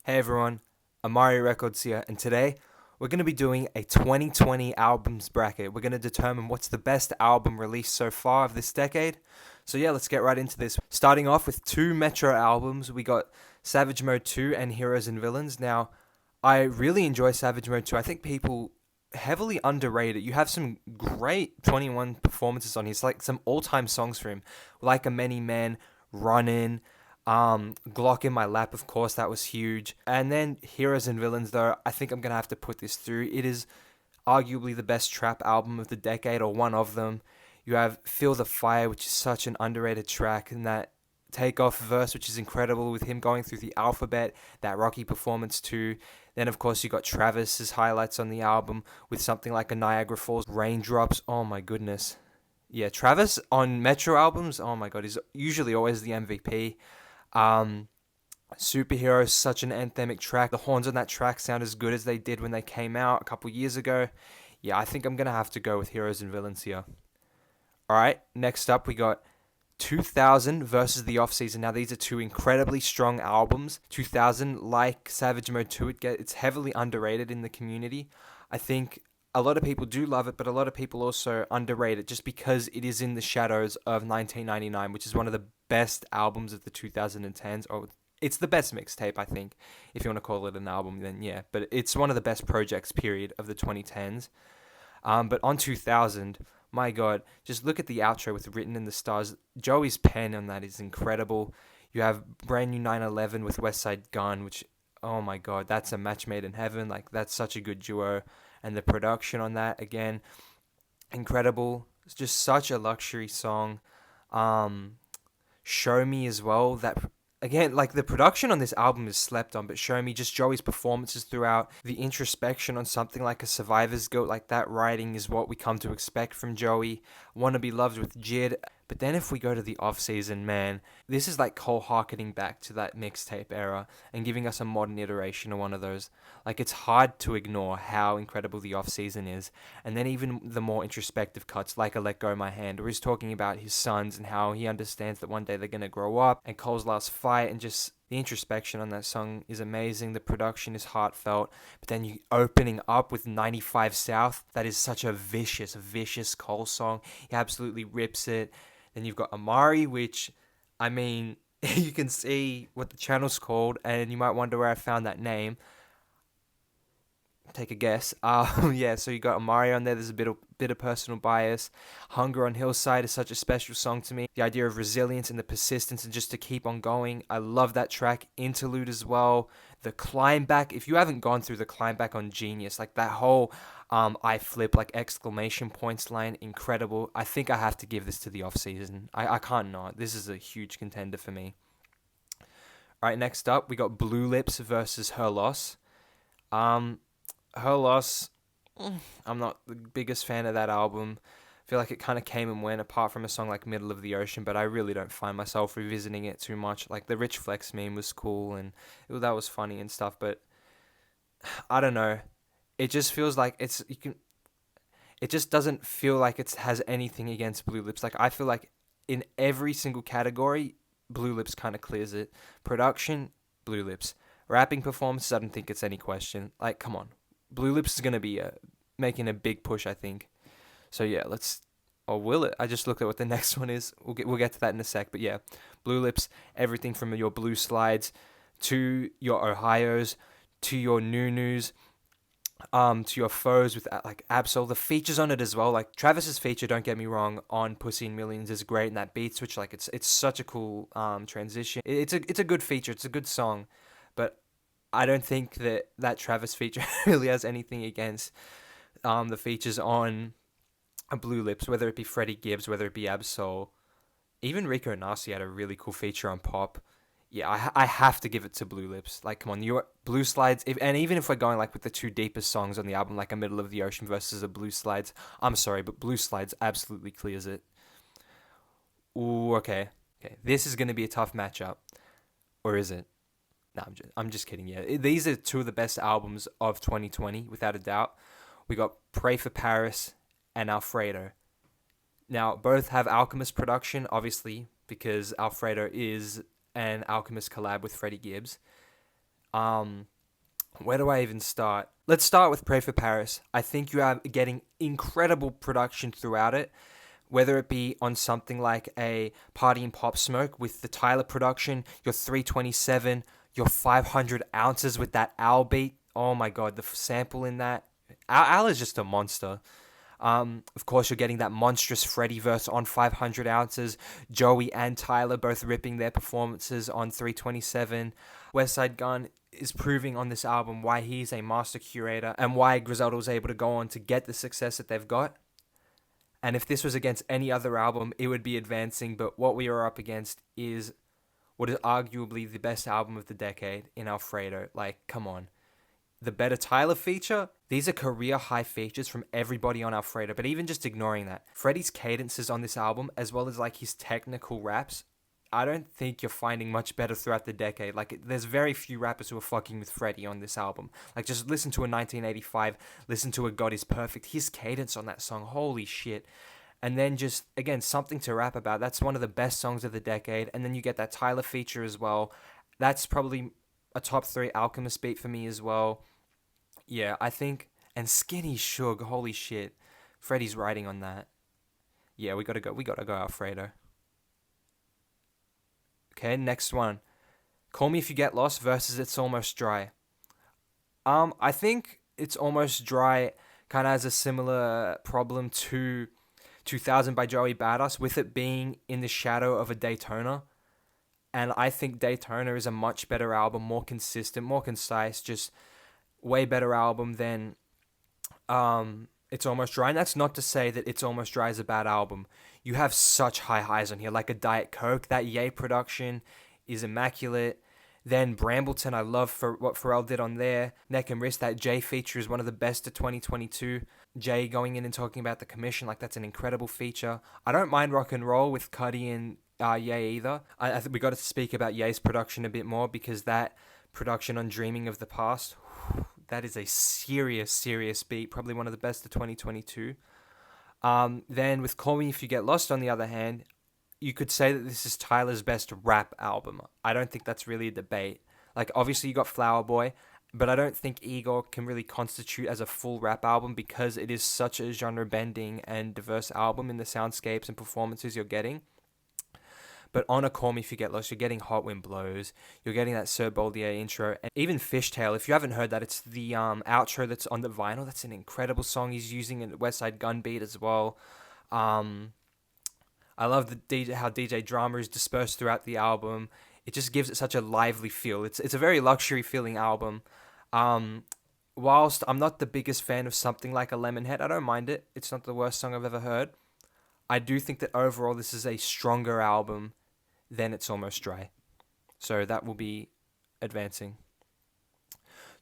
Hey everyone, Amari Records here, and today we're going to be doing a 2020 albums bracket. We're going to determine what's the best album released so far of this decade. So yeah, let's get right into this. Starting off with two Metro albums, we got Savage Mode 2 and Heroes and Villains. Now, I really enjoy Savage Mode 2. I think people heavily underrate it. You have some great 21 performances on here. It's like some all-time songs for him, like A Many Men, Runnin', Glock in My Lap, of course, that was huge. And then Heroes and Villains, though, I think I'm gonna have to put this through. It is arguably the best trap album of the decade, or one of them. You have Feel the Fire, which is such an underrated track, and that takeoff verse, which is incredible, with him going through the alphabet, that Rocky performance too. Then, of course, you got Travis's highlights on the album with something like a Niagara Falls, Raindrops. Oh my goodness. Yeah, Travis on Metro albums, oh my god, he's usually always the MVP. Um, Superhero is such an anthemic track. The horns on that track sound as good as they did when they came out a couple years ago. Yeah, I think I'm going to have to go with Heroes and Villains here. Alright, next up we got 2000 versus The Off Season. Now, these are two incredibly strong albums. 2000, like Savage Mode 2, it's heavily underrated in the community. I think a lot of people do love it, but a lot of people also underrate it just because it is in the shadows of 1999, which is one of the best albums of the 2010s. Or it's the best mixtape, I think. If you want to call it an album, then yeah. But it's one of the best projects, period, of the 2010s. But on 2000, my God, just look at the outro with Written in the Stars. Joey's pen on that is incredible. You have Brand New 911 with West Side Gun, which, oh my God, that's a match made in heaven. Like, that's such a good duo. And the production on that, again, incredible. It's just such a luxury song. Show Me as well. That again, like the production on this album is slept on, but Show Me, just Joey's performances throughout, the introspection on something like a Survivor's Guilt, like that writing is what we come to expect from Joey. Wanna Be Loved with Jid. But then if we go to the off season, man, this is like Cole harkening back to that mixtape era and giving us a modern iteration of one of those. Like, it's hard to ignore how incredible the off season is. And then even the more introspective cuts, like a Let Go My Hand, where he's talking about his sons and how he understands that one day they're gonna grow up, and Cole's last fight, and just the introspection on that song is amazing. The production is heartfelt. But then you opening up with 95 South, that is such a vicious, vicious Cole song. He absolutely rips it. Then you've got Amari, which, I mean, you can see what the channel's called, and you might wonder where I found that name. Take a guess. Yeah, so you got Amari on there. There's a bit of personal bias. Hunger on Hillside is such a special song to me. The idea of resilience and the persistence and just to keep on going. I love that track. Interlude as well. The climb back. If you haven't gone through the climb back on Genius, like that whole I flip, like exclamation points line, incredible. I think I have to give this to the off season. I can't not. This is a huge contender for me. All right, next up we got Blue Lips versus Her Loss. Her Loss, I'm not the biggest fan of that album. I feel like it kind of came and went, apart from a song like Middle of the Ocean, but I really don't find myself revisiting it too much. Like, the Rich Flex meme was cool, and that was funny and stuff, but I don't know. It just feels like it just doesn't feel like it has anything against Blue Lips. Like, I feel like in every single category, Blue Lips kind of clears it. Production, Blue Lips. Rapping performances, I don't think it's any question. Like, come on. Blue Lips is going to be making a big push, I think. So yeah, or will it? I just looked at what the next one is. We'll get to that in a sec. But yeah, Blue Lips, everything from your Blue Slides to your Ohios to your Nunus, to your Foes with like Absol. The features on it as well. Like, Travis's feature, don't get me wrong, on Pussy in Millions is great, and that beat switch, like, it's such a cool transition. It's a good feature. It's a good song, but I don't think that Travis feature really has anything against the features on Blue Lips, whether it be Freddie Gibbs, whether it be Absol. Even Rico Nasty had a really cool feature on Pop. Yeah, I have to give it to Blue Lips. Like, come on, your Blue Slides, and even if we're going like with the two deepest songs on the album, like A Middle of the Ocean versus a Blue Slides, I'm sorry, but Blue Slides absolutely clears it. Ooh, okay. This is gonna be a tough matchup, or is it? No, I'm just kidding. Yeah, these are two of the best albums of 2020, without a doubt. We got Pray for Paris and Alfredo. Now, both have Alchemist production, obviously, because Alfredo is an Alchemist collab with Freddie Gibbs. Um, where do I even start? Let's start with Pray for Paris. I think you are getting incredible production throughout it, whether it be on something like a Party in Pop Smoke with the Tyler production, your 327, your 500 ounces with that owl beat. Oh my god, the sample in that. Al is just a monster. Of course, you're getting that monstrous Freddie verse on 500 ounces. Joey and Tyler both ripping their performances on 327. Westside Gunn is proving on this album why he's a master curator and why Griselda was able to go on to get the success that they've got. And if this was against any other album, it would be advancing. But what we are up against is what is arguably the best album of the decade in Alfredo. Like, come on. The better Tyler feature, these are career high features from everybody on Alfredo, but even just ignoring that, Freddie's cadences on this album, as well as like his technical raps, I don't think you're finding much better throughout the decade. Like, there's very few rappers who are fucking with Freddie on this album. Like, just listen to a 1985, listen to a God Is Perfect, his cadence on that song, holy shit. And then just, again, something to rap about. That's one of the best songs of the decade. And then you get that Tyler feature as well. That's probably a top 3 Alchemist beat for me as well. Yeah, I think, and Skinny Suge, holy shit. Freddie's writing on that. Yeah, we gotta go Alfredo. Okay, next one. Call Me If You Get Lost versus It's Almost Dry. I think It's Almost Dry kind of has a similar problem to 2000 by Joey Badass, with it being in the shadow of a Daytona. And I think Daytona is a much better album, more consistent, more concise, just way better album than It's Almost Dry. And that's not to say that It's Almost Dry is a bad album. You have such high highs on here, like a Diet Coke. That Ye production is immaculate. Then Brambleton, I love for what Pharrell did on there. Neck and Wrist, that Jay feature is one of the best of 2022. Jay going in and talking about the commission, like that's an incredible feature. I don't mind Rock and Roll with Cuddy and Ye either. I think we got to speak about Ye's production a bit more, because that production on Dreaming of the Past, that is a serious beat. Probably one of the best of 2022. Then with Call Me If You Get Lost, on the other hand, you could say that this is Tyler's best rap album. I don't think that's really a debate. Like, obviously you got Flower Boy, but I don't think Igor can really constitute as a full rap album, because it is such a genre-bending and diverse album in the soundscapes and performances you're getting. But on a Call Me If You Get Lost, you're getting Hot Wind Blows, you're getting that Sir Boldier intro, and even Fishtail. If you haven't heard that, it's the outro that's on the vinyl. That's an incredible song. He's using a Westside Gunn beat as well. I love how DJ Drama is dispersed throughout the album. It just gives it such a lively feel. It's a very luxury feeling album. Whilst I'm not the biggest fan of something like a Lemonhead, I don't mind it. It's not the worst song I've ever heard. I do think that overall this is a stronger album than It's Almost Dry. So that will be advancing.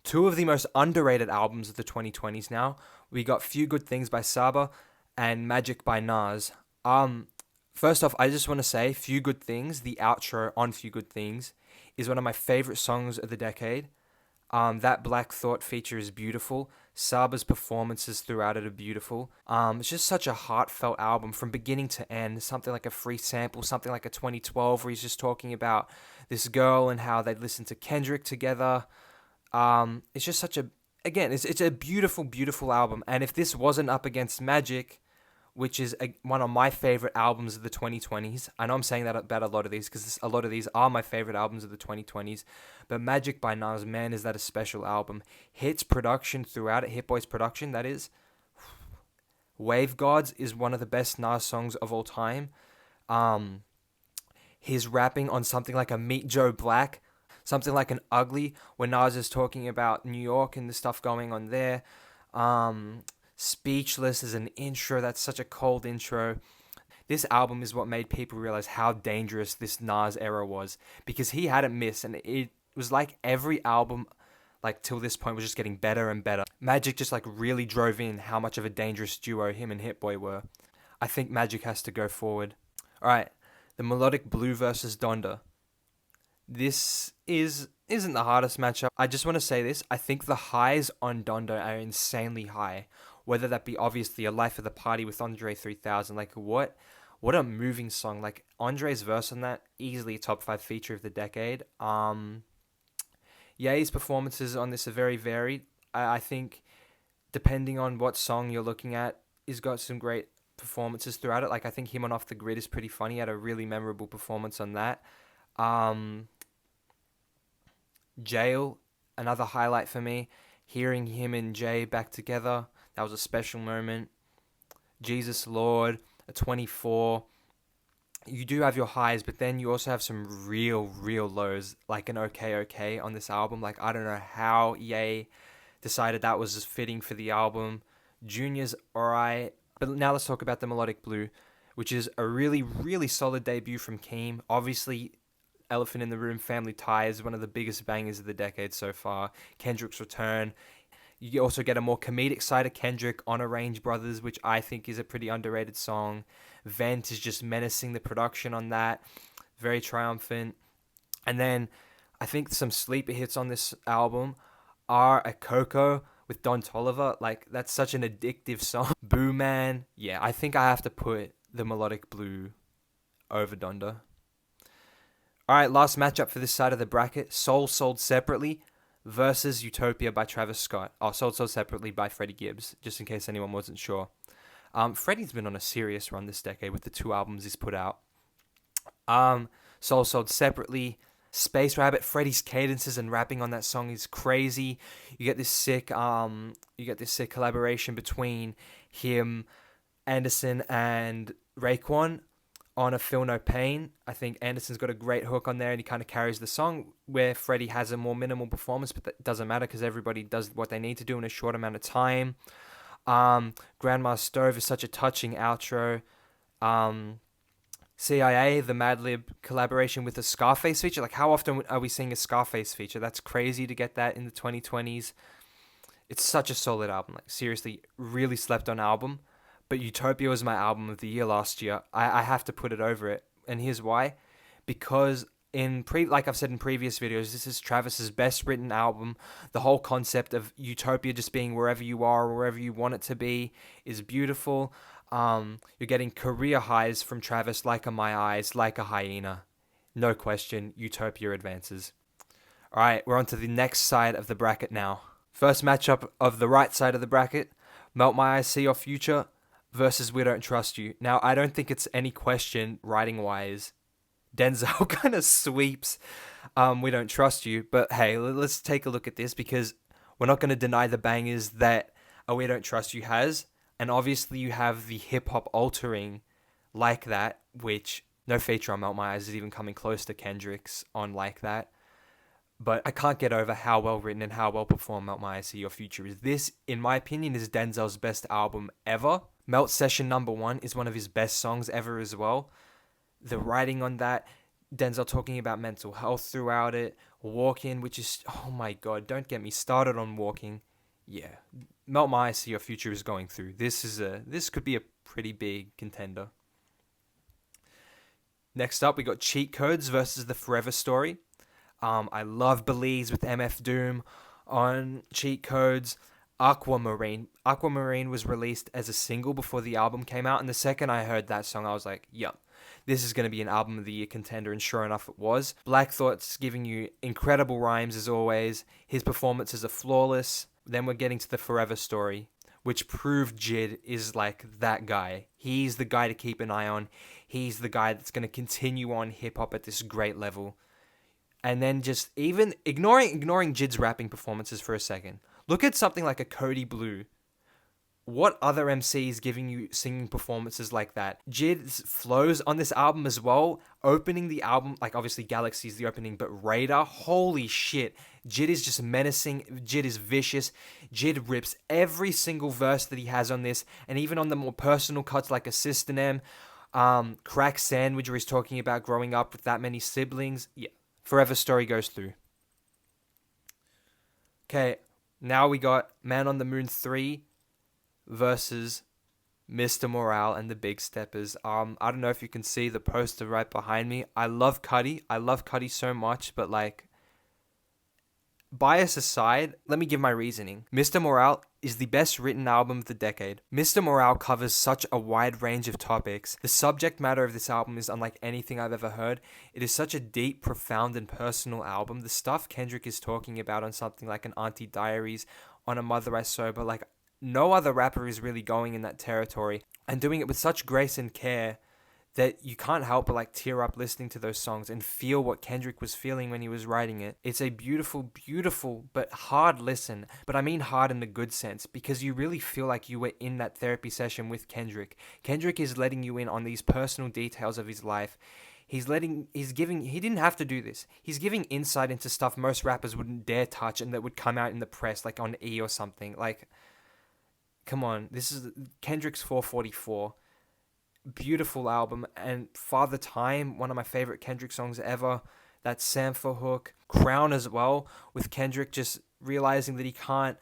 Two of the most underrated albums of the 2020s now. We got Few Good Things by Saba and Magic by Nas. First off, I just want to say Few Good Things, the outro on Few Good Things, is one of my favorite songs of the decade. That Black Thought feature is beautiful. Saba's performances throughout it are beautiful. It's just such a heartfelt album from beginning to end. Something like a free sample, something like a 2012 where he's just talking about this girl and how they'd listen to Kendrick together. It's just such a, again, it's a beautiful, beautiful album. And if this wasn't up against Magic, which is one of my favorite albums of the 2020s. I know I'm saying that about a lot of these, because a lot of these are my favorite albums of the 2020s. But Magic by Nas, man, is that a special album. Hit's production throughout it, Hit Boy's production, that is. Wave Gods is one of the best Nas songs of all time. His rapping on something like a Meet Joe Black, something like an Ugly, where Nas is talking about New York and the stuff going on there. Speechless is an intro. That's such a cold intro. This album is what made people realize how dangerous this Nas era was, because he hadn't missed, and it was like every album like till this point was just getting better and better. Magic just like really drove in how much of a dangerous duo him and Hit Boy were. I think Magic has to go forward. Alright, the Melodic Blue versus Donda. This isn't the hardest matchup. I just want to say this. I think the highs on Donda are insanely high. Whether that be obviously A Life of the Party with Andre 3000. Like, what a moving song. Like, Andre's verse on that, easily a top 5 feature of the decade. Ye's performances on this are very varied. I think depending on what song you're looking at, he's got some great performances throughout it. Like, I think him on Off the Grid is pretty funny. He had a really memorable performance on that. Jail, another highlight for me. Hearing him and Jay back together, that was a special moment. Jesus Lord, a 24. You do have your highs, but then you also have some real lows, like an okay on this album. Like, I don't know how Ye decided that was just fitting for the album. Junior's alright. But now let's talk about the Melodic Blue, which is a really solid debut from Keem. Obviously, Elephant in the Room, Family Ties, one of the biggest bangers of the decade so far. Kendrick's Return. You also get a more comedic side of Kendrick on Arrange Brothers, which I think is a pretty underrated song. Vent is just menacing the production on that. Very triumphant. And then I think some sleeper hits on this album are a Coco with Don Toliver. Like, that's such an addictive song. Boo Man. Yeah, I think I have to put the Melodic Blue over Donda. Alright, last matchup for this side of the bracket. Soul Sold Separately versus Utopia by Travis Scott. Oh, Sold Separately by Freddie Gibbs, just in case anyone wasn't sure. Freddie's been on a serious run this decade with the 2 albums he's put out. Soul Sold Separately, Space Rabbit, Freddie's cadences and rapping on that song is crazy. You get this sick collaboration between him, Anderson, and Raekwon on a Feel No Pain. I think Anderson's got a great hook on there and he kind of carries the song, where Freddie has a more minimal performance, but that doesn't matter because everybody does what they need to do in a short amount of time. Grandma Stove is such a touching outro. CIA, the Madlib collaboration with the Scarface feature. Like, how often are we seeing a Scarface feature? That's crazy to get that in the 2020s. It's such a solid album. Like, seriously, really slept on album. But Utopia was my album of the year last year. I have to put it over it. And here's why. Because like I've said in previous videos, this is Travis's best written album. The whole concept of Utopia just being wherever you are or wherever you want it to be is beautiful. You're getting career highs from Travis, like a My Eyes, like a Hyena. No question, Utopia advances. Alright, we're on to the next side of the bracket now. First matchup of the right side of the bracket, Melt My Eyes, See Your Future versus We Don't Trust You. Now, I don't think it's any question, writing-wise, Denzel kind of sweeps We Don't Trust You. But hey, let's take a look at this, because we're not going to deny the bangers that We Don't Trust You has. And obviously you have the hip-hop altering Like That, which no feature on Melt My Eyes is even coming close to Kendrick's on Like That. But I can't get over how well written and how well performed Melt My Eyes, See Your Future is. This, in my opinion, is Denzel's best album ever. Melt Session Number 1 is one of his best songs ever as well. The writing on that, Denzel talking about mental health throughout it. Walking, which is, oh my god, don't get me started on Walking. Yeah, Melt My Eyes, See Your Future is going through. This could be a pretty big contender. Next up, we got Cheat Codes versus The Forever Story. I love Belize with MF Doom on Cheat Codes. Aquamarine was released as a single before the album came out, and the second I heard that song, I was like, yup, this is going to be an album of the year contender, and sure enough it was. Black Thought's giving you incredible rhymes as always. His performances are flawless. Then we're getting to The Forever Story, which proved JID is like that guy. He's the guy to keep an eye on. He's the guy that's going to continue on hip-hop at this great level. And then just even ignoring JID's rapping performances for a second, look at something like a Cody Blue. What other MC is giving you singing performances like that? JID's flows on this album as well. Opening the album, like obviously Galaxy is the opening, but Radar, holy shit. JID is just menacing. JID is vicious. JID rips every single verse that he has on this. And even on the more personal cuts like a System M, Crack Sandwich, where he's talking about growing up with that many siblings. Yeah, Forever Story goes through. Okay, now we got Man on the Moon 3 versus Mr. Morale and the Big Steppers. I don't know if you can see the poster right behind me. I love Cudi. I love Cudi so much, but like, bias aside, let me give my reasoning. Mr. Morale is the best written album of the decade. Mr. Morale covers such a wide range of topics. The subject matter of this album is unlike anything I've ever heard. It is such a deep, profound, and personal album. The stuff Kendrick is talking about on something like an Auntie Diaries, on a Mother I Sober, like no other rapper is really going in that territory and doing it with such grace and care that you can't help but like tear up listening to those songs and feel what Kendrick was feeling when he was writing it. It's a beautiful, beautiful, but hard listen. But I mean hard in the good sense, because you really feel like you were in that therapy session with Kendrick. Kendrick is letting you in on these personal details of his life. He didn't have to do this. He's giving insight into stuff most rappers wouldn't dare touch and that would come out in the press, like on E or something. Like, come on, this is Kendrick's 444. Beautiful album. And Father Time, one of my favorite Kendrick songs ever. That Sampha hook. Crown as well, with Kendrick realizing that he can't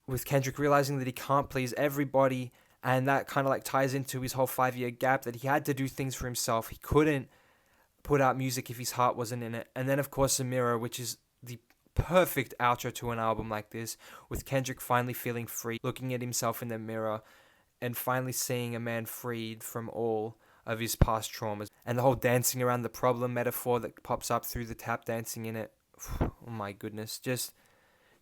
please everybody, and that kind of like ties into his whole 5-year gap, that he had to do things for himself. He couldn't put out music if his heart wasn't in it. And then of course Samira, which is the perfect outro to an album like this, with Kendrick finally feeling free, looking at himself in the mirror and finally seeing a man freed from all of his past traumas. And the whole dancing around the problem metaphor that pops up through the tap dancing in it. Oh my goodness. This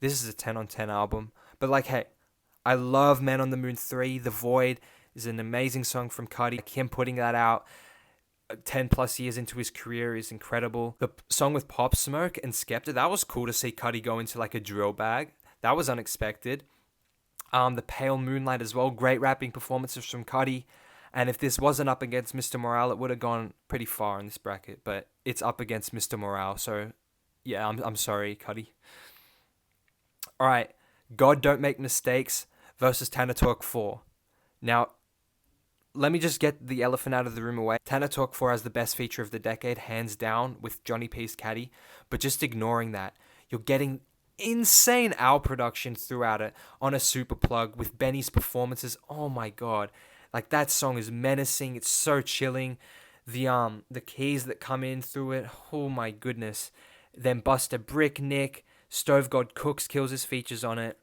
is a 10 on 10 album. But like, hey, I love Man on the Moon 3. The Void is an amazing song from Cudi. Like, him putting that out 10 plus years into his career is incredible. The song with Pop Smoke and Skepta, that was cool to see Cudi go into like a drill bag. That was unexpected. The Pale Moonlight as well. Great rapping performances from Cudi. And if this wasn't up against Mr. Morale, it would have gone pretty far in this bracket. But it's up against Mr. Morale. So, yeah, I'm sorry, Cudi. All right. God Don't Make Mistakes versus Tana Talk 4. Now, let me just get the elephant out of the room away. Tana Talk 4 has the best feature of the decade, hands down, with Johnny P's Caddy. But just ignoring that, you're getting insane owl production throughout it on a super plug with Benny's performances. Oh my god. Like, that song is menacing. It's so chilling. The keys that come in through it. Oh my goodness. Then Buster Brick, Nick, Stove God Cooks kills his features on it.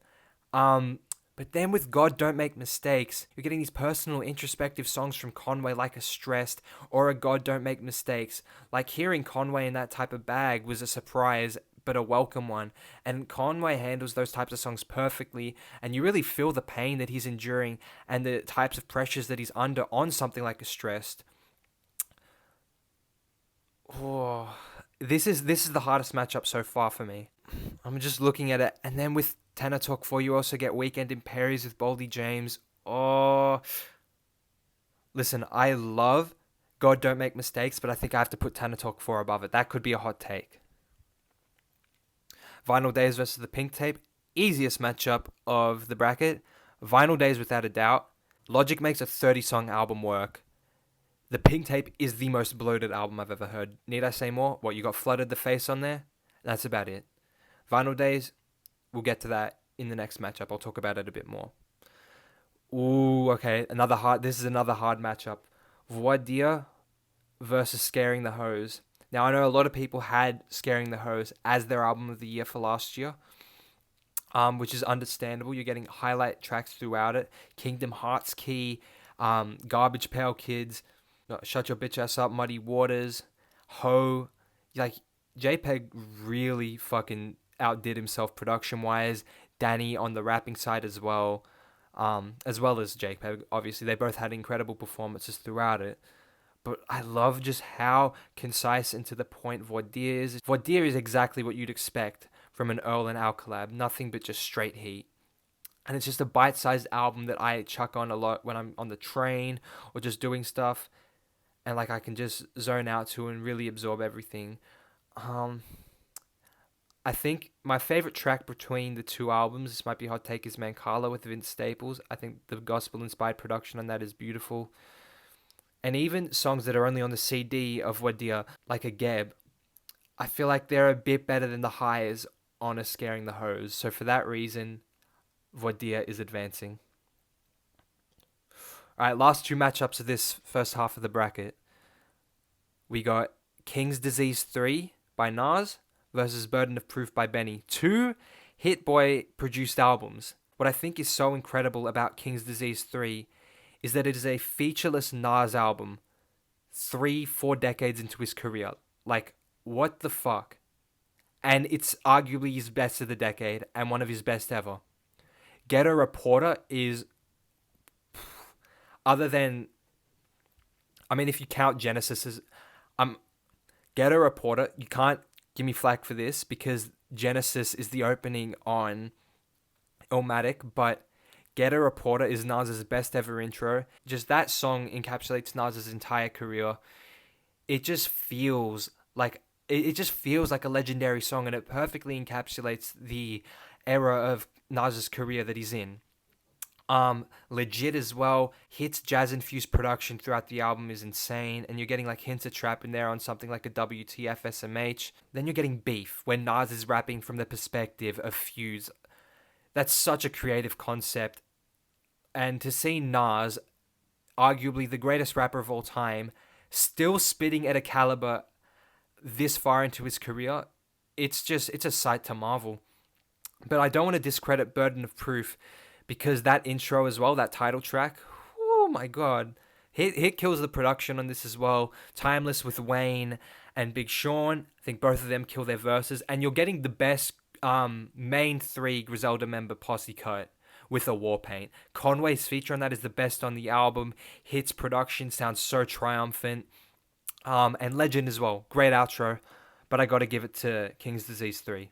But then with God Don't Make Mistakes, you're getting these personal introspective songs from Conway, like a Stressed or a God Don't Make Mistakes. Like, hearing Conway in that type of bag was a surprise, but a welcome one. And Conway handles those types of songs perfectly, and you really feel the pain that he's enduring and the types of pressures that he's under on something like a Stressed. Oh, this is the hardest matchup so far for me. I'm just looking at it, and then with Tana Talk 4, you also get Weekend in Paris with Boldy James. Oh, listen, I love God Don't Make Mistakes, but I think I have to put Tana Talk 4 above it. That could be a hot take. Vinyl Days versus the Pink Tape, easiest matchup of the bracket. Vinyl Days without a doubt. Logic makes a 30-song album work. The Pink Tape is the most bloated album I've ever heard. Need I say more? What, you got Flooded the Face on there? That's about it. Vinyl Days, we'll get to that in the next matchup. I'll talk about it a bit more. Ooh, okay. This is another hard matchup. Voir Dire versus Scaring the Hose. Now, I know a lot of people had Scaring the Hose as their album of the year for last year, which is understandable. You're getting highlight tracks throughout it. Kingdom Hearts Key, Garbage Pail Kids, Shut Your Bitch Ass Up, Muddy Waters, Ho. Like, JPEG really fucking outdid himself production-wise. Danny on the rapping side as well as JPEG. Obviously, they both had incredible performances throughout it. But I love just how concise and to the point Voir Dire is. Voir Dire is exactly what you'd expect from an Earl and Al collab. Nothing but just straight heat. And it's just a bite-sized album that I chuck on a lot when I'm on the train or just doing stuff. And like, I can just zone out to and really absorb everything. I think my favorite track between the two albums, this might be a hot take, is Mancala with Vince Staples. I think the gospel-inspired production on that is beautiful. And even songs that are only on the CD of Voir Dire, like a Geb, I feel like they're a bit better than the highs on a Scaring the Hose. So for that reason, Voir Dire is advancing. Alright, last two matchups of this first half of the bracket. We got King's Disease 3 by Nas versus Burden of Proof by Benny. Two Hit Boy produced albums. what I think is so incredible about King's Disease 3 is that it is a featureless Nas album 3, 4 decades into his career. Like, what the fuck? And it's arguably his best of the decade and one of his best ever. Ghetto Reporter is, other than, I mean, if you count Genesis as, Ghetto Reporter, you can't give me flack for this because Genesis is the opening on Illmatic, but Ghetto Reporter is Nas's best ever intro. Just that song encapsulates Nas's entire career. It just feels like a legendary song, and it perfectly encapsulates the era of Nas's career that he's in. Legit as well. Hits jazz-infused production throughout the album is insane, and you're getting like hints of trap in there on something like a WTF SMH. Then you're getting Beef, where Nas is rapping from the perspective of Fuse. That's such a creative concept, and to see Nas, arguably the greatest rapper of all time, still spitting at a caliber this far into his career, it's a sight to marvel. But I don't want to discredit Burden of Proof, because that intro as well, that title track, oh my god, Hit kills the production on this as well. Timeless with Wayne and Big Sean, I think both of them kill their verses, and you're getting the best main 3 Griselda member posse cut with a War Paint. Conway's feature on that is the best on the album. Hit's production sounds so triumphant. And Legend as well. Great outro. But I got to give it to King's Disease 3.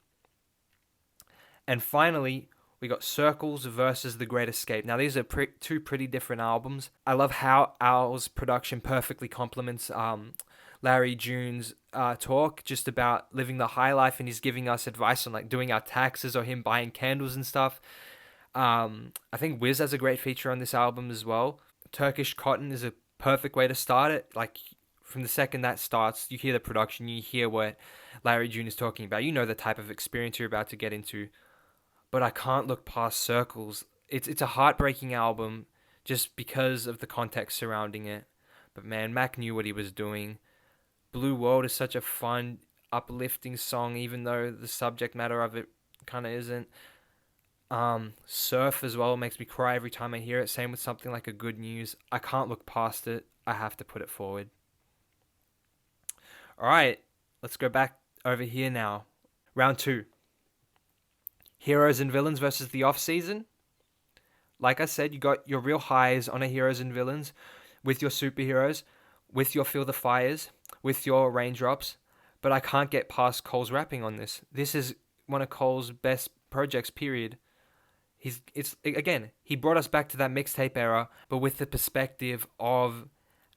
And finally, we got Circles versus The Great Escape. Now, these are two pretty different albums. I love how Al's production perfectly complements Larry June's talk just about living the high life, and he's giving us advice on like doing our taxes or him buying candles and stuff. I think Wiz has a great feature on this album as well. Turkish Cotton is a perfect way to start it. Like, from the second that starts, you hear the production, you hear what Larry June is talking about. You know the type of experience you're about to get into. But I can't look past Circles. It's a heartbreaking album just because of the context surrounding it. But man, Mac knew what he was doing. Blue World is such a fun, uplifting song, even though the subject matter of it kind of isn't. Surf as well makes me cry every time I hear it. Same with something like A Good News. I can't look past it. I have to put it forward. Alright, let's go back over here now. Round 2. Heroes and Villains versus the Off-Season. Like I said, you got your real highs on a Heroes and Villains with your superheroes, with your Feel the Fires, with your Raindrops, but I can't get past Cole's rapping on this. This is one of Cole's best projects, period. He brought us back to that mixtape era, but with the perspective of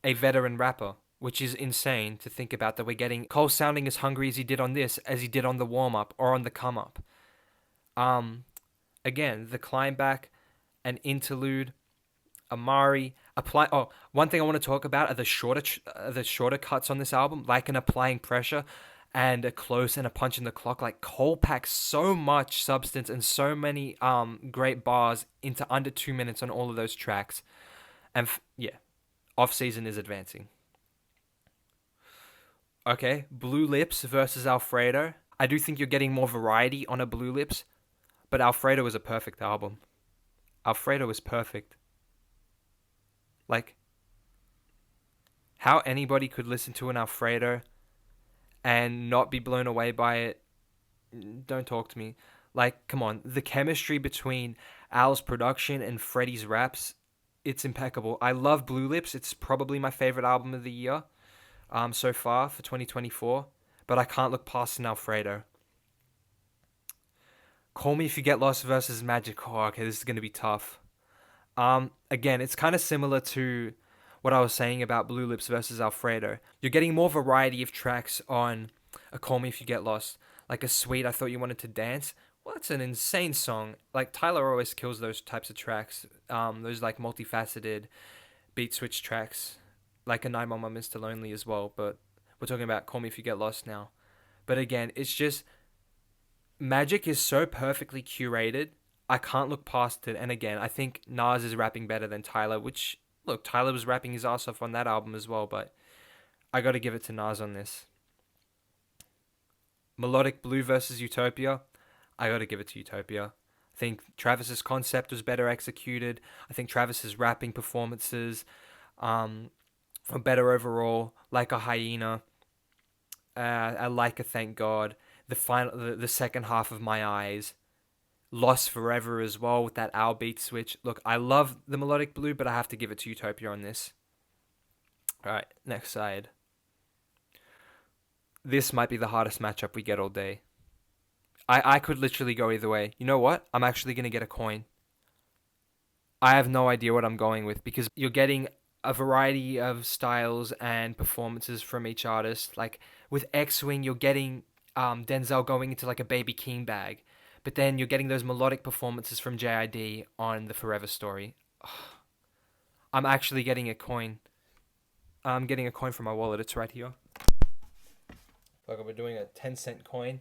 a veteran rapper, which is insane to think about, that we're getting Cole sounding as hungry as he did on this, as he did on the warm-up or on the come-up. Again, the climb back, an interlude, Amari, one thing I want to talk about are the shorter cuts on this album, like an Applying Pressure and a Close and a Punch in the Clock. Like, Cole packs so much substance and so many great bars into under 2 minutes on all of those tracks. And Off-Season is advancing. Okay, Blue Lips versus Alfredo. I do think you're getting more variety on a Blue Lips, but Alfredo is a perfect album. Alfredo is perfect. Like, how anybody could listen to an Alfredo and not be blown away by it, don't talk to me. Like, come on, the chemistry between Al's production and Freddie's raps, it's impeccable. I love Blue Lips. It's probably my favorite album of the year so far for 2024, but I can't look past an Alfredo. Call Me If You Get Lost versus Magic. Oh, okay, this is going to be tough. Again, it's kind of similar to what I was saying about Blue Lips versus Alfredo. You're getting more variety of tracks on a Call Me If You Get Lost. Like a Sweet, I Thought You Wanted to Dance. Well, that's an insane song. Like, Tyler always kills those types of tracks. Those, like, multifaceted beat switch tracks. Like a Night Mama, Mr. Lonely as well. But we're talking about Call Me If You Get Lost now. But again, it's just... Magic is so perfectly curated, I can't look past it. And again, I think Nas is rapping better than Tyler, which, look, Tyler was rapping his ass off on that album as well, but I got to give it to Nas on this. Melodic Blue versus Utopia. I got to give it to Utopia. I think Travis's concept was better executed. I think Travis's rapping performances were better overall. Like a hyena, I like a thank God. The second half of My Eyes, Lost Forever as well with that owl beat switch. Look, I love the melodic blue, but I have to give it to Utopia on this. All right, next side. This might be the hardest matchup we get all day. I could literally go either way. You know what? I'm actually going to get a coin. I have no idea what I'm going with because you're getting a variety of styles and performances from each artist. Like with X Wing, you're getting Denzel going into like a Baby King bag, but then you're getting those melodic performances from JID on the Forever Story. I'm actually getting a coin. I'm getting a coin from my wallet. It's right here. Like we're doing a 10-cent coin.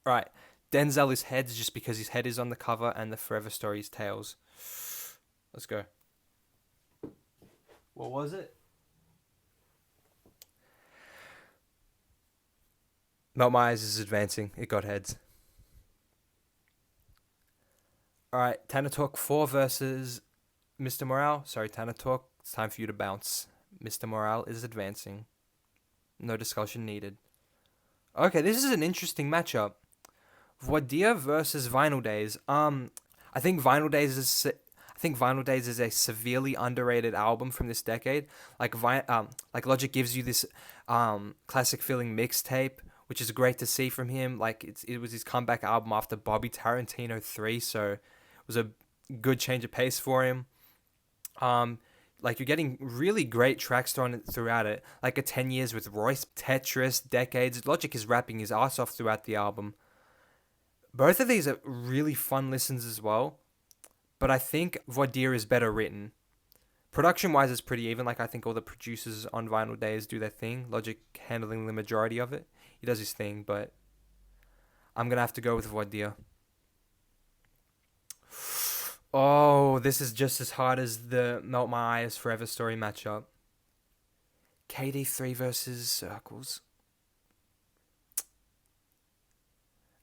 Right. Denzel is heads just because his head is on the cover and the Forever Story is tails. Let's go. What was it? Melt My Eyes is advancing. It got heads. Alright, Tana Talk 4 versus Mr. Morale. Sorry, Tana Talk. It's time for you to bounce. Mr. Morale is advancing. No discussion needed. Okay, this is an interesting matchup. Voidia versus Vinyl Days. I think Vinyl Days is a severely underrated album from this decade. Like Logic gives you this classic feeling mixtape, which is great to see from him. Like it was his comeback album after Bobby Tarantino 3, so it was a good change of pace for him. Like you're getting really great tracks throughout it. Like a 10 Years with Royce, Tetris, Decades. Logic is rapping his ass off throughout the album. Both of these are really fun listens as well, but I think Voidia is better written. Production-wise, it's pretty even. Like, I think all the producers on Vinyl Days do their thing. Logic handling the majority of it. He does his thing, but I'm going to have to go with Voidia. Oh, this is just as hard as the Melt My Eyes Forever Story matchup. KD3 versus Circles.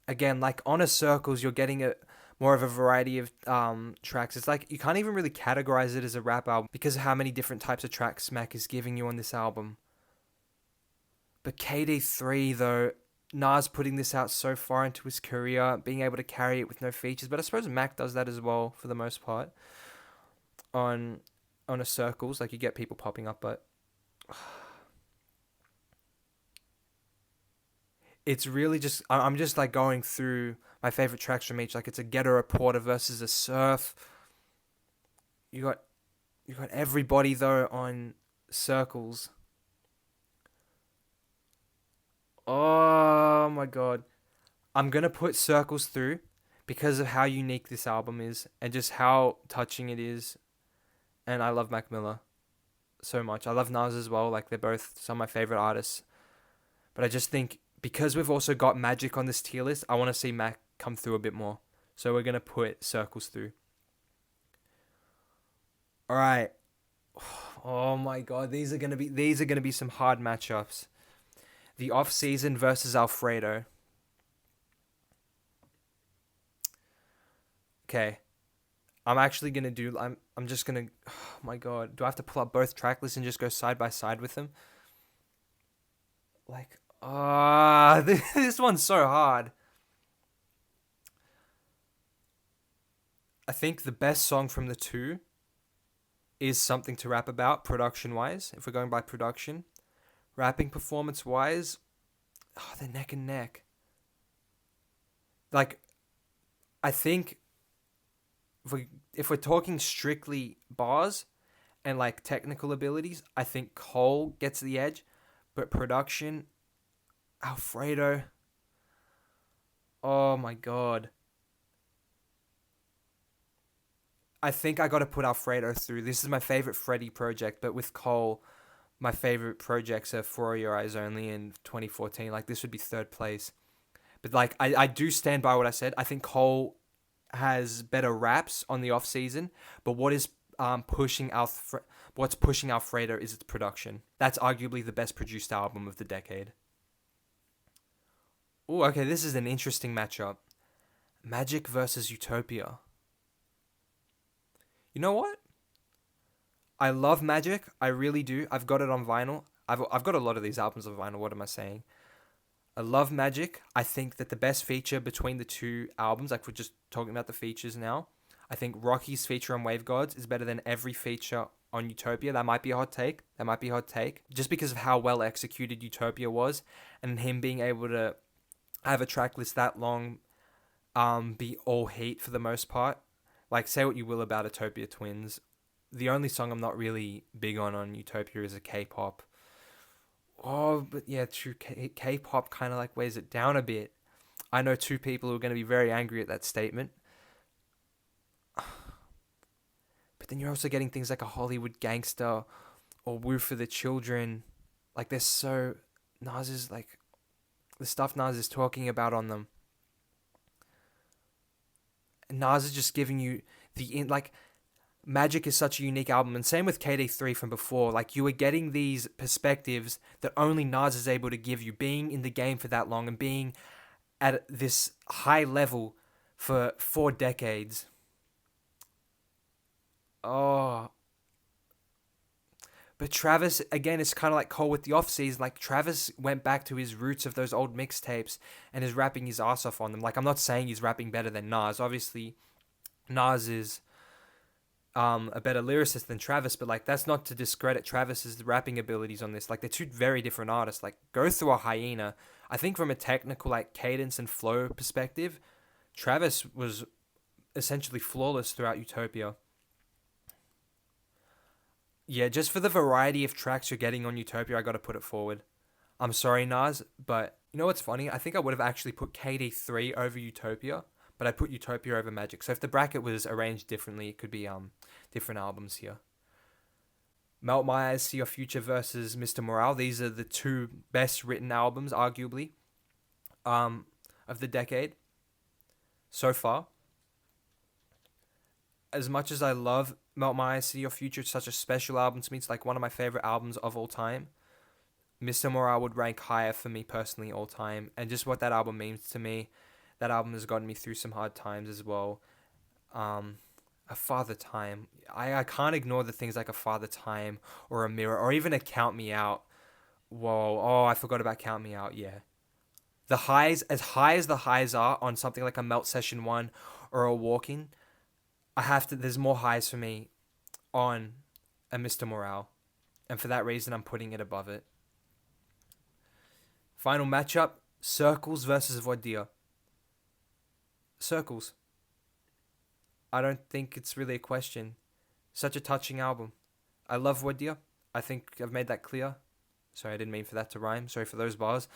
Again, like Honor Circles, you're getting more of a variety of tracks. It's like you can't even really categorize it as a rap album because of how many different types of tracks Smack is giving you on this album. But KD3, though, Nas putting this out so far into his career, being able to carry it with no features. But I suppose Mac does that as well for the most part on Honor Circles. Like you get people popping up, but it's really just I'm just like going through my favorite tracks from each. Like it's a Ghetto Reporter versus a Surf. You got everybody though on Circles. Oh my god. I'm gonna put Circles through because of how unique this album is and just how touching it is. And I love Mac Miller so much. I love Nas as well. Like they're both some of my favorite artists. But I just think because we've also got Magic on this tier list, I want to see Mac come through a bit more. So we're going to put Circles through. All right. Oh my god, these are going to be some hard matchups. The Off Season versus Alfredo. Okay. I'm actually going to do I'm just going to oh my god, do I have to pull up both track lists and just go side by side with them? Like this one's so hard. I think the best song from the two is Something to Rap About, production-wise, if we're going by production. Rapping performance-wise, they're neck and neck. Like, I think if we're talking strictly bars and, like, technical abilities, I think Cole gets the edge. But production, Alfredo, oh my god. I think I got to put Alfredo through. This is my favorite Freddie project, but with Cole, my favorite projects are For Your Eyes Only in 2014. Like, this would be third place. But, like, I do stand by what I said. I think Cole has better raps on the off-season, but what's pushing Alfredo is its production. That's arguably the best produced album of the decade. Oh, okay, this is an interesting matchup. Magic versus Utopia. You know what? I love Magic. I really do. I've got it on vinyl. I've got a lot of these albums on vinyl. What am I saying? I love Magic. I think that the best feature between the two albums, like we're just talking about the features now, I think Rocky's feature on Wave Gods is better than every feature on Utopia. That might be a hot take. That might be a hot take. Just because of how well executed Utopia was and him being able to have a track list that long, be all heat for the most part. Like, say what you will about Utopia Twins. The only song I'm not really big on Utopia is a K-pop. Oh, but yeah, true. K-pop kind of like weighs it down a bit. I know two people who are going to be very angry at that statement. But then you're also getting things like a Hollywood Gangster or Woo for the Children. Like, they're so... Nas is like... The stuff Nas is talking about on them. Nas is just giving you like... Magic is such a unique album, and same with KD3 from before. Like, you were getting these perspectives that only Nas is able to give you, being in the game for that long and being at this high level for 4 decades. Oh, but Travis, again, it's kind of like Cole with the off-season. Like, Travis went back to his roots of those old mixtapes and is rapping his ass off on them. Like, I'm not saying he's rapping better than Nas. Obviously, Nas is a better lyricist than Travis, but like that's not to discredit Travis's rapping abilities on this. Like, they're two very different artists. Like, go through a Hyena. I think from a technical like cadence and flow perspective, Travis was essentially flawless throughout Utopia. Yeah, just for the variety of tracks you're getting on Utopia, I got to put it forward. I'm sorry, Nas, but you know what's funny? I think I would have actually put KD3 over Utopia, but I put Utopia over Magic. So if the bracket was arranged differently, it could be different albums here. Melt My Eyes, See Your Future versus Mr. Morale. These are the two best written albums, arguably, of the decade so far. As much as I love Melt My Eyes, See Your Future, it's such a special album to me. It's like one of my favorite albums of all time. Mr. Morale would rank higher for me personally all time. And just what that album means to me, that album has gotten me through some hard times as well. A Father Time. I can't ignore the things like A Father Time or A Mirror or even a Count Me Out. Whoa, oh, I forgot about Count Me Out, yeah. The highs, as high as the highs are on something like a Melt Session 1 or a Walking, there's more highs for me on a Mr. Morale. And for that reason, I'm putting it above it. Final matchup, Circles versus Voidia. Circles. I don't think it's really a question. Such a touching album. I love Voidia. I think I've made that clear. Sorry, I didn't mean for that to rhyme. Sorry for those bars.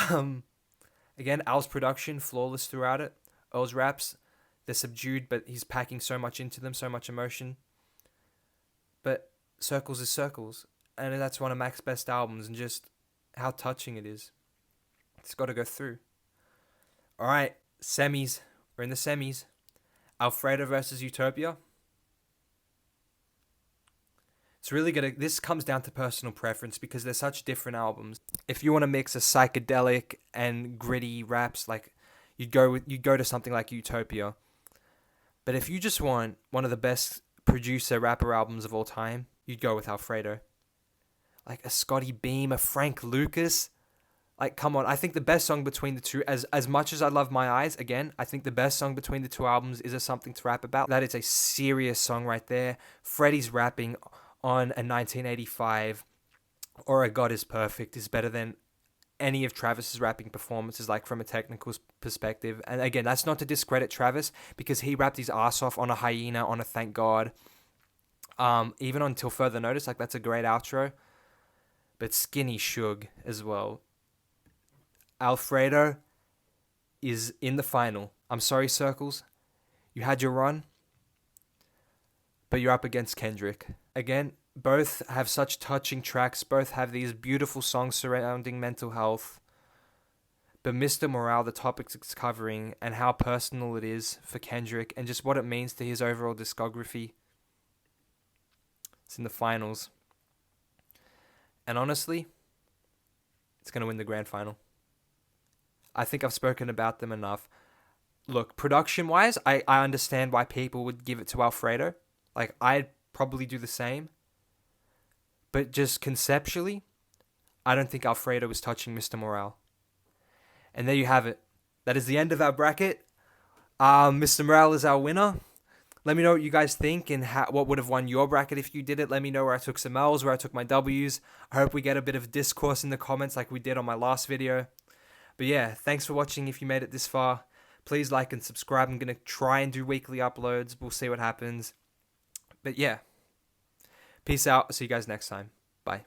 Um, Again, Al's production, flawless throughout it. Earl's raps, they're subdued, but he's packing so much into them, so much emotion. But Circles is Circles. And that's one of Mac's best albums, and just how touching it is. It's got to go through. All right, semis. We're in the semis. Alfredo versus Utopia. It's really gonna. This comes down to personal preference because they're such different albums. If you want to mix a psychedelic and gritty raps, like you'd go to something like Utopia. But if you just want one of the best producer rapper albums of all time, you'd go with Alfredo. Like a Scotty Beam, a Frank Lucas. Like, come on, I think the best song between the two, as much as I love My Eyes, again, I think the best song between the two albums is a Something to Rap About. That is a serious song right there. Freddie's rapping on a 1985 or a God is Perfect is better than any of Travis's rapping performances, like from a technical perspective. And again, that's not to discredit Travis because he rapped his ass off on a Hyena, on a Thank God. Even on Till Further Notice, like that's a great outro. But Skinny Suge as well. Alfredo is in the final. I'm sorry, Circles. You had your run, but you're up against Kendrick. Again, both have such touching tracks. Both have these beautiful songs surrounding mental health. But Mr. Morale, the topics it's covering and how personal it is for Kendrick and just what it means to his overall discography, it's in the finals. And honestly, it's going to win the grand final. I think I've spoken about them enough. Look, production wise, I understand why people would give it to Alfredo. Like, I'd probably do the same. But just conceptually, I don't think Alfredo was touching Mr. Morale. And there you have it. That is the end of our bracket. Mr. Morale is our winner. Let me know what you guys think and what would have won your bracket if you did it. Let me know where I took some L's, where I took my W's. I hope we get a bit of discourse in the comments like we did on my last video. But yeah, thanks for watching if you made it this far. Please like and subscribe. I'm going to try and do weekly uploads. We'll see what happens. But yeah, peace out. I'll see you guys next time. Bye.